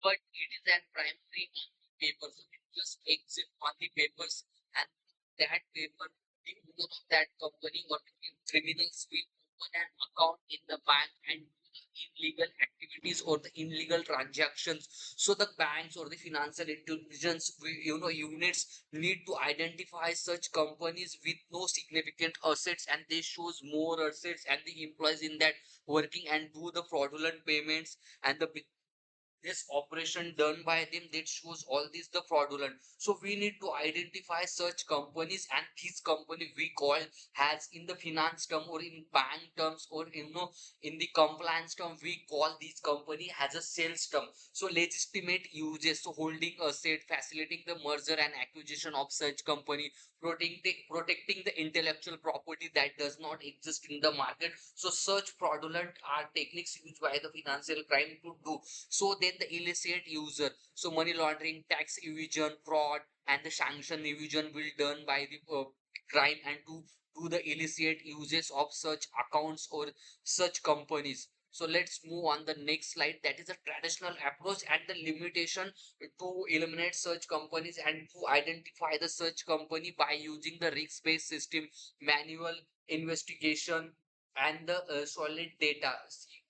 but it is an primary on the paper. So it just exit on the papers, and that paper, the owner of that company or the criminals will open an account in the bank and do the illegal activities or the illegal transactions. So the banks or the financial intelligence units need to identify such companies with no significant assets, and they shows more assets and the employees in that working and do the fraudulent payments, and the this operation done by them that shows all this the fraudulent. So we need to identify such companies, and this company we call has in the finance term or in bank terms or in the compliance term we call this company has a sales term. So legitimate uses, so holding asset, facilitating the merger and acquisition of such company, protecting the intellectual property that does not exist in the market. So such fraudulent are techniques used by the financial crime to do. So then the illicit user, so money laundering, tax evasion, fraud, and the sanction evasion will done by the crime, and to do the illicit uses of such accounts or such companies. So let's move on the next slide. That is a traditional approach and the limitation to eliminate such companies and to identify the such company by using the risk-based system, manual investigation, and the solid data,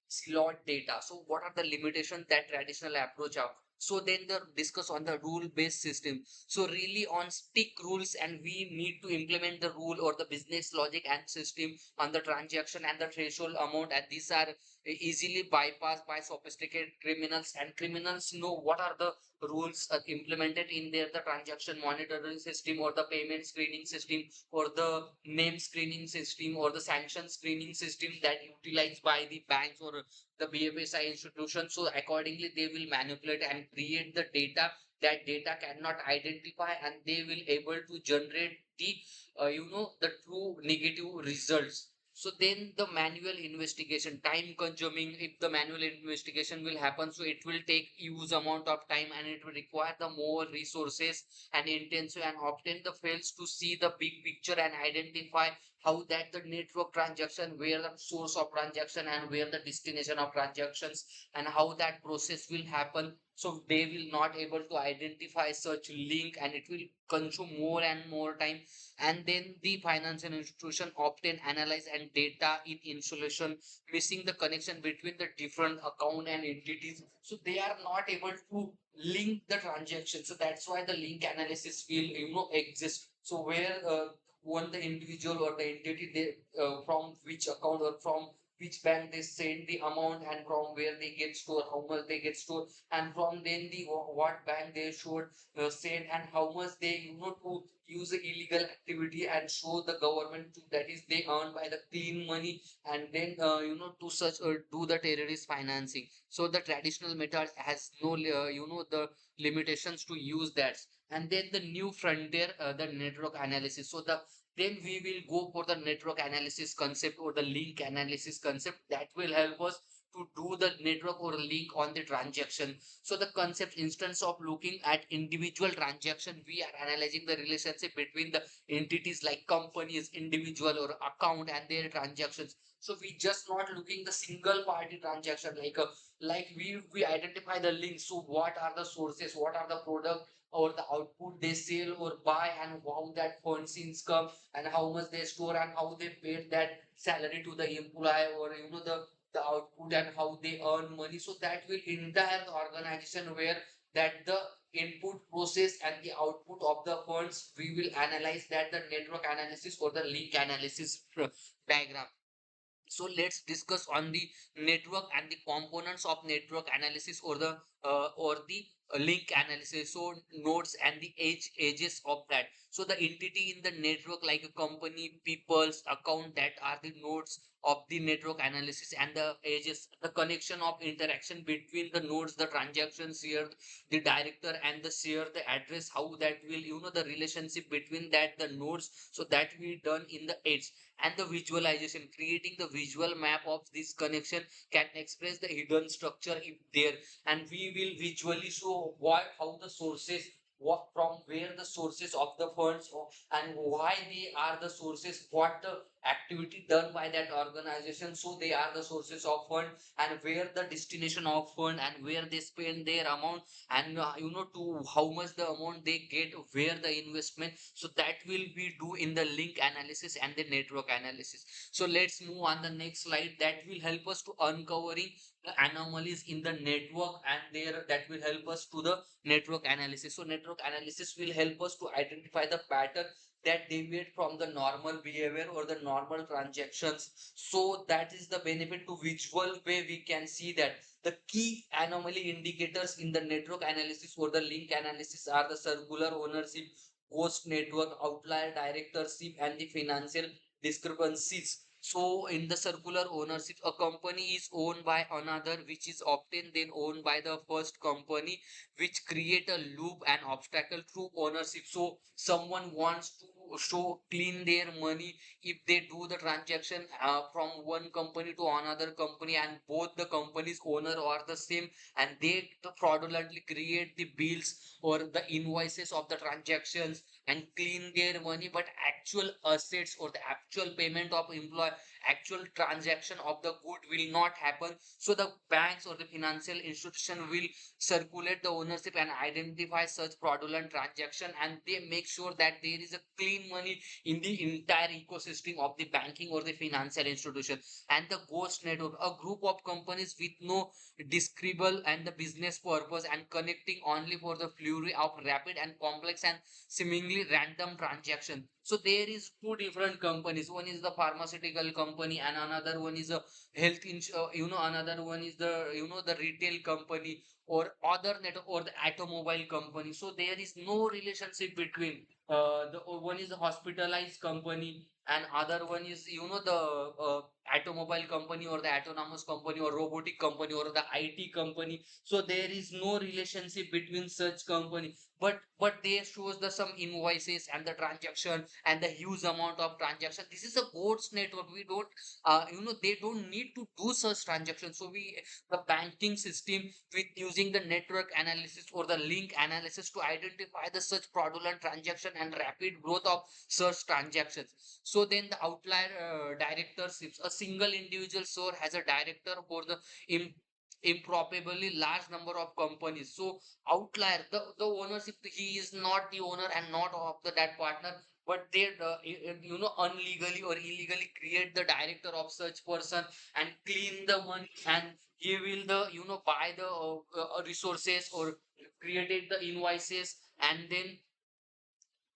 slot data. So what are the limitations that traditional approach have? So then the discuss on the rule based system. So really on stick rules, and we need to implement the rule or the business logic and system on the transaction and the threshold amount, and these are easily bypassed by sophisticated criminals, and criminals know what are the rules implemented in their the transaction monitoring system or the payment screening system or the name screening system or the sanction screening system that utilized by the banks or the BFSI institution. So accordingly, they will manipulate and create the data that data cannot identify, and they will able to generate the the true negative results. So then the manual investigation, time consuming. If the manual investigation will happen, so it will take huge amount of time and it will require the more resources and intensive, and often the fails to see the big picture and identify how that the network transaction, where the source of transaction and where the destination of transactions, and how that process will happen. So they will not able to identify such link, and it will consume more and more time. And then the financial institution often analyze and data in insulation, missing the connection between the different account and entities, so they are not able to link the transaction. So that's why the link analysis will exist. So where one the individual or the entity they from which account or from which bank they send the amount, and from where they get stored, how much they get stored, and from then the what bank they should send, and how much they to use the illegal activity and show the government to, that is they earn by the clean money, and then to such do the terrorist financing. So the traditional method has no the limitations to use that. And then the new frontier, the network analysis. So the then we will go for the network analysis concept or the link analysis concept that will help us to do the network or link on the transaction. So the concept, instance of looking at individual transaction, we are analyzing the relationship between the entities like companies, individual or account and their transactions. So we just not looking the single party transaction, like we identify the links. So what are the sources, what are the product or the output they sell or buy, and how that funds income, and how much they store, and how they paid that salary to the employee, or the output, and how they earn money. So that will entire organization where that the input process and the output of the funds, we will analyze that the network analysis or the link analysis diagram. So let's discuss on the network and the components of network analysis or the link analysis. So nodes and the edges of that. So the entity in the network, like a company, people's account, that are the nodes of the network analysis, and the edges, the connection of interaction between the nodes, the transactions here, the director and the share the address, how that will the relationship between that the nodes. So that we done in the edge. And the visualization, creating the visual map of this connection can express the hidden structure if there, and we will visually show what how the sources, what from where the sources of the funds and why they are the sources, what the activity done by that organization, so they are the sources of fund, and where the destination of fund, and where they spend their amount, and to how much the amount they get, where the investment. So that will be do in the link analysis and the network analysis. So let's move on the next slide. That will help us to uncovering the anomalies in the network, and there that will help us to the network analysis. So network analysis will help us to identify the pattern that deviate from the normal behavior or the normal transactions. So that is the benefit to visual way we can see that the key anomaly indicators in the network analysis or the link analysis are the circular ownership, ghost network, outlier directorship, and the financial discrepancies. So in the circular ownership, a company is owned by another, which is often then owned by the first company, which create a loop and obstacle through ownership. So someone wants to show clean their money if they do the transaction from one company to another company, and both the companies owner are the same, and they fraudulently create the bills or the invoices of the transactions and clean their money, but actual assets or the actual payment of employee, actual transaction of the good will not happen. So the banks or the financial institution will circulate the ownership and identify such fraudulent transaction, and they make sure that there is a clean money in the entire ecosystem of the banking or the financial institution. And the ghost network, a group of companies with no describable and the business purpose, and connecting only for the flurry of rapid and complex and seemingly random transaction. So there is two different companies. One is the pharmaceutical company, and another one is a another one is the the retail company, or other net, or the automobile company. So there is no relationship between the one is a hospitalized company, and other one is the automobile company, or the autonomous company, or robotic company, or the IT company. So there is no relationship between such company, but they shows the some invoices and the transaction and the huge amount of transaction. This is a ghost network. We don't they don't need to do such transactions. So we, the banking system, with using the network analysis or the link analysis to identify the such fraudulent transaction and rapid growth of such transactions. So then the outlier directorships, a single individual source has a director for the im- improbably large number of companies. So outlier, the ownership, he is not the owner and not of the that partner, but they unlegally or illegally create the director of such person and clean the money, and he will the buy the resources or created the invoices, and then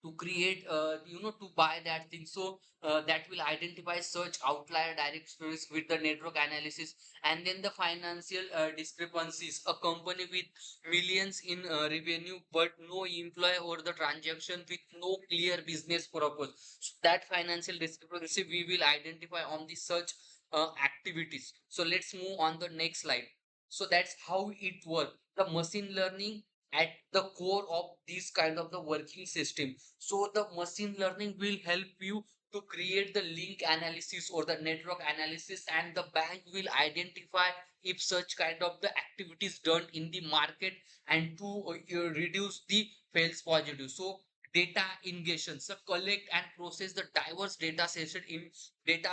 to create to buy that thing. So that will identify such outlier directories with the network analysis. And then the financial discrepancies, a company with millions in revenue but no employee or the transaction with no clear business purpose. So that financial discrepancy we will identify on the such activities. So let's move on the next slide. So that's how it works. The machine learning at the core of this kind of the working system. So the machine learning will help you to create the link analysis or the network analysis, and the bank will identify if such kind of the activities done in the market, and to reduce the false positive. So data ingression, so collect and process the diverse data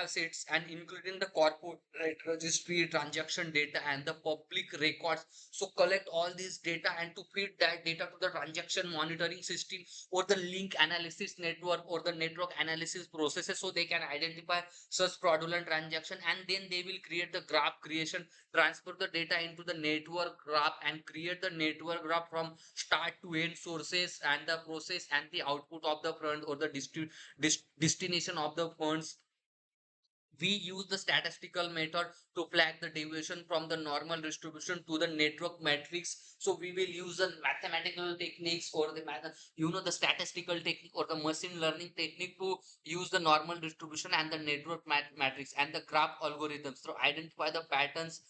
sets, and including the corporate registry, transaction data, and the public records. So collect all these data and to feed that data to the transaction monitoring system or the link analysis network or the network analysis processes, so they can identify such fraudulent transaction, and then they will create the graph creation, transfer the data into the network graph, and create the network graph from start to end sources and the process and the output of the front or the destination of the funds. We use the statistical method to flag the deviation from the normal distribution to the network matrix. So we will use the mathematical techniques or the the statistical technique or the machine learning technique to use the normal distribution and the network matrix and the graph algorithms to identify the patterns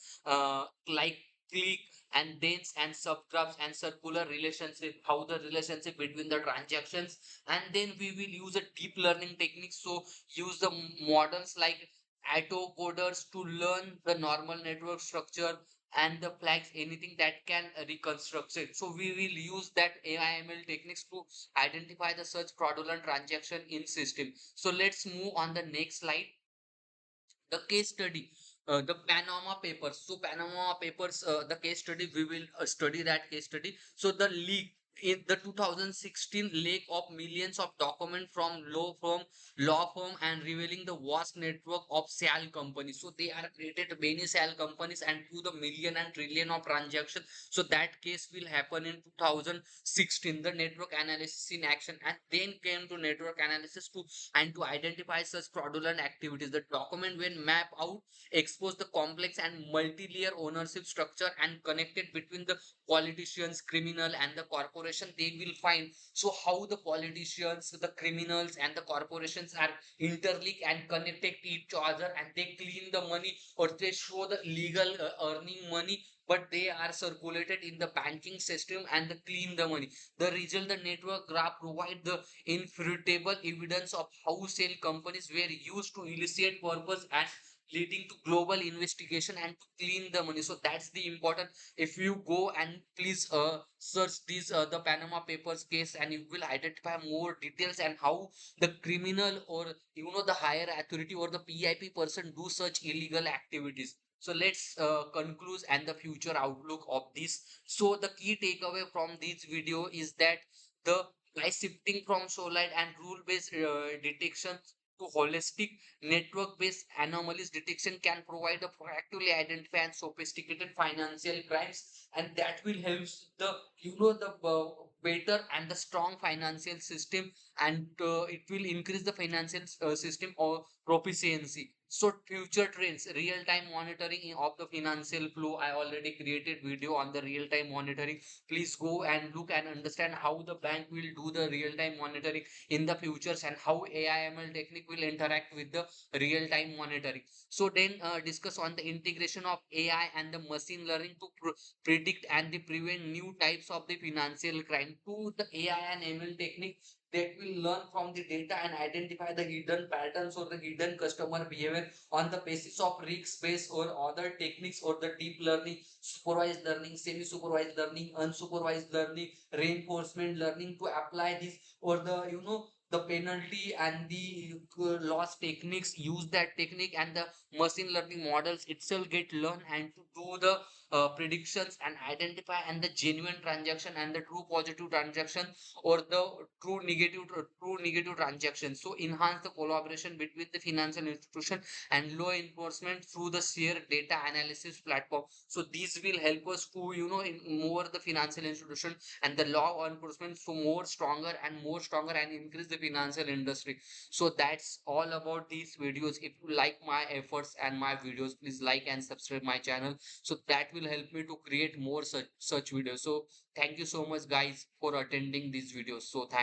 like click and dense and subgraphs and circular relationship, how the relationship between the transactions. And then we will use a deep learning technique. So use the models like auto coders to learn the normal network structure, and the flags anything that can reconstruct it. So we will use that AIML techniques to identify the such fraudulent transaction in system. So let's move on the next slide. The case study, the Panama Papers. So Panama Papers, the case study, we will study that case study. So the leak in the 2016 leak of millions of documents from law firm and revealing the vast network of shell companies. So they are created many shell companies and to the million and trillion of transactions. So that case will happen in 2016. The network analysis in action, and then came to network analysis to and to identify such fraudulent activities. The document, when mapped out, exposed the complex and multi-layer ownership structure and connected between the politicians, criminal, and the corporation. They will find so how the politicians, the criminals, and the corporations are interlinked and connected to each other, and they clean the money or they show the legal earning money, but they are circulated in the banking system and they clean the money. The result, the network graph provide the infutable evidence of how sale companies were used to illicit purpose and leading to global investigation and to clean the money. So that's the important. If you go and please search this the Panama Papers case, and you will identify more details and how the criminal or the higher authority or the PIP person do such illegal activities. So let's conclude and the future outlook of this. So the key takeaway from this video is that the by shifting from solid and rule-based detection to holistic network-based anomalies detection can provide a proactively identify and sophisticated financial crimes, and that will help the the better and the strong financial system, and it will increase the financial system or proficiency. So future trends, real-time monitoring of the financial flow. I already created video on the real-time monitoring. Please go and look and understand how the bank will do the real-time monitoring in the futures and how AIML technique will interact with the real-time monitoring. So then discuss on the integration of AI and the machine learning to predict and the prevent new types of the financial crime. To the AI and ML technique that will learn from the data and identify the hidden patterns or the hidden customer behavior on the basis of risk based or other techniques or the deep learning, supervised learning, semi-supervised learning, unsupervised learning, reinforcement learning to apply this, or the the penalty and the loss techniques, use that technique, and the machine learning models itself get learn and to do the predictions and identify and the genuine transaction and the true positive transaction or the true negative transaction. So enhance the collaboration between the financial institution and law enforcement through the shared data analysis platform. So these will help us to in more the financial institution and the law enforcement so more stronger and more stronger and increase the financial industry. So that's all about these videos. If you like my efforts and my videos, please like and subscribe my channel, so that will help me to create more such videos. So thank you so much guys for attending these videos. So thank